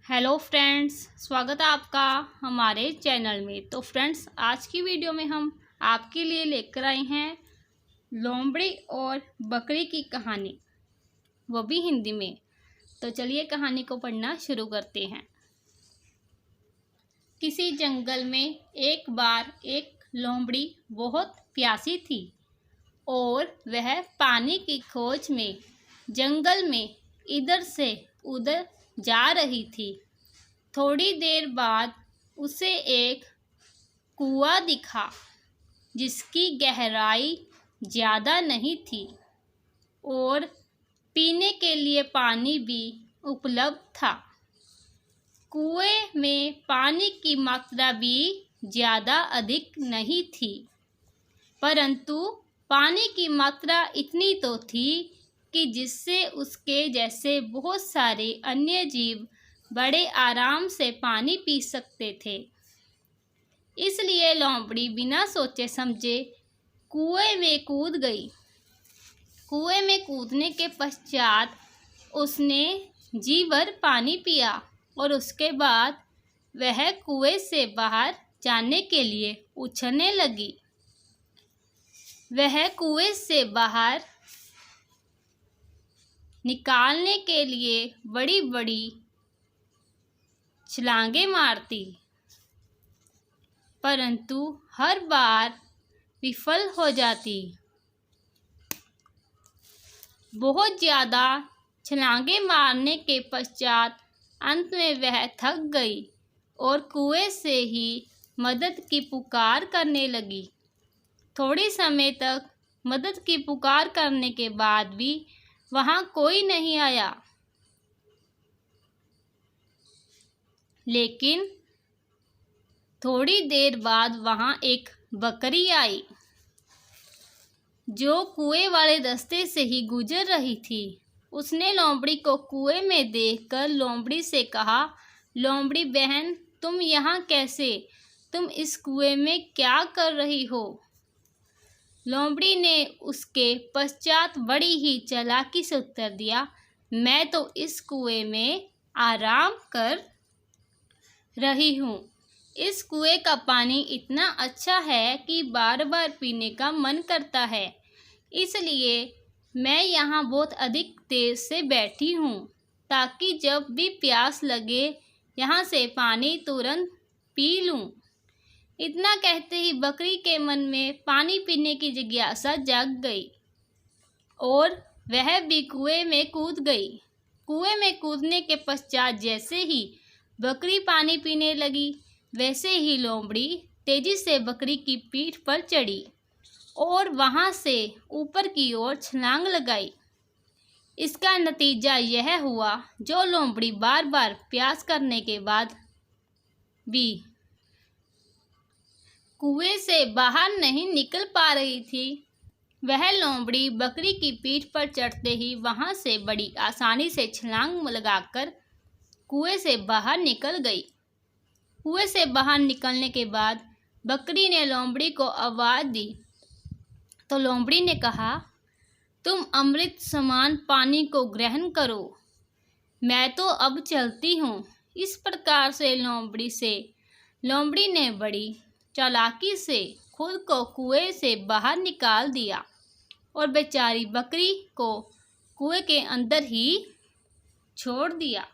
Hello friends, स्वागत है आपका हमारे चैनल में। तो फ्रेंड्स, आज की वीडियो में हम आपके लिए लेकर आए हैं लोमड़ी और बकरी की कहानी, वो भी हिंदी में। तो चलिए कहानी को पढ़ना शुरू करते हैं। किसी जंगल में एक बार एक लोमड़ी बहुत प्यासी थी और वह पानी की खोज में जंगल में इधर से उधर जा रही थी। थोड़ी देर बाद उसे एक कुआं दिखा जिसकी गहराई ज़्यादा नहीं थी और पीने के लिए पानी भी उपलब्ध था। कुएं में पानी की मात्रा भी ज़्यादा अधिक नहीं थी, परंतु पानी की मात्रा इतनी तो थी कि जिससे उसके जैसे बहुत सारे अन्य जीव बड़े आराम से पानी पी सकते थे। इसलिए लोमड़ी बिना सोचे समझे कुएं में कूद गई। कुएं में कूदने के पश्चात उसने जी भर पानी पिया और उसके बाद वह कुएं से बाहर जाने के लिए उछलने लगी। वह कुएं से बाहर निकालने के लिए बड़ी बड़ी छलांगे मारती, परंतु हर बार विफल हो जाती। बहुत ज़्यादा छलांगे मारने के पश्चात अंत में वह थक गई और कुएं से ही मदद की पुकार करने लगी। थोड़ी समय तक मदद की पुकार करने के बाद भी वहाँ कोई नहीं आया, लेकिन थोड़ी देर बाद वहाँ एक बकरी आई जो कुएं वाले रास्ते से ही गुजर रही थी। उसने लोमड़ी को कुएं में देखकर लोमड़ी से कहा, लोमड़ी बहन, तुम यहाँ कैसे? तुम इस कुएं में क्या कर रही हो? लोमड़ी ने उसके पश्चात बड़ी ही चालाकी से उत्तर दिया, मैं तो इस कुएं में आराम कर रही हूँ। इस कुएं का पानी इतना अच्छा है कि बार बार पीने का मन करता है, इसलिए मैं यहाँ बहुत अधिक देर से बैठी हूँ ताकि जब भी प्यास लगे यहाँ से पानी तुरंत पी लूँ। इतना कहते ही बकरी के मन में पानी पीने की जिज्ञासा जाग गई और वह भी कुएं में कूद गई। कुएं में कूदने के पश्चात जैसे ही बकरी पानी पीने लगी, वैसे ही लोमड़ी तेजी से बकरी की पीठ पर चढ़ी और वहां से ऊपर की ओर छलांग लगाई। इसका नतीजा यह हुआ, जो लोमड़ी बार बार प्यास करने के बाद भी कुएं से बाहर नहीं निकल पा रही थी, वह लोमड़ी बकरी की पीठ पर चढ़ते ही वहां से बड़ी आसानी से छलांग लगाकर कुएं से बाहर निकल गई। कुएं से बाहर निकलने के बाद बकरी ने लोमड़ी को आवाज़ दी तो लोमड़ी ने कहा, तुम अमृत समान पानी को ग्रहण करो, मैं तो अब चलती हूँ। इस प्रकार से लोमड़ी ने बड़ी चालाकी से खुद को कुएं से बाहर निकाल दिया और बेचारी बकरी को कुएं के अंदर ही छोड़ दिया।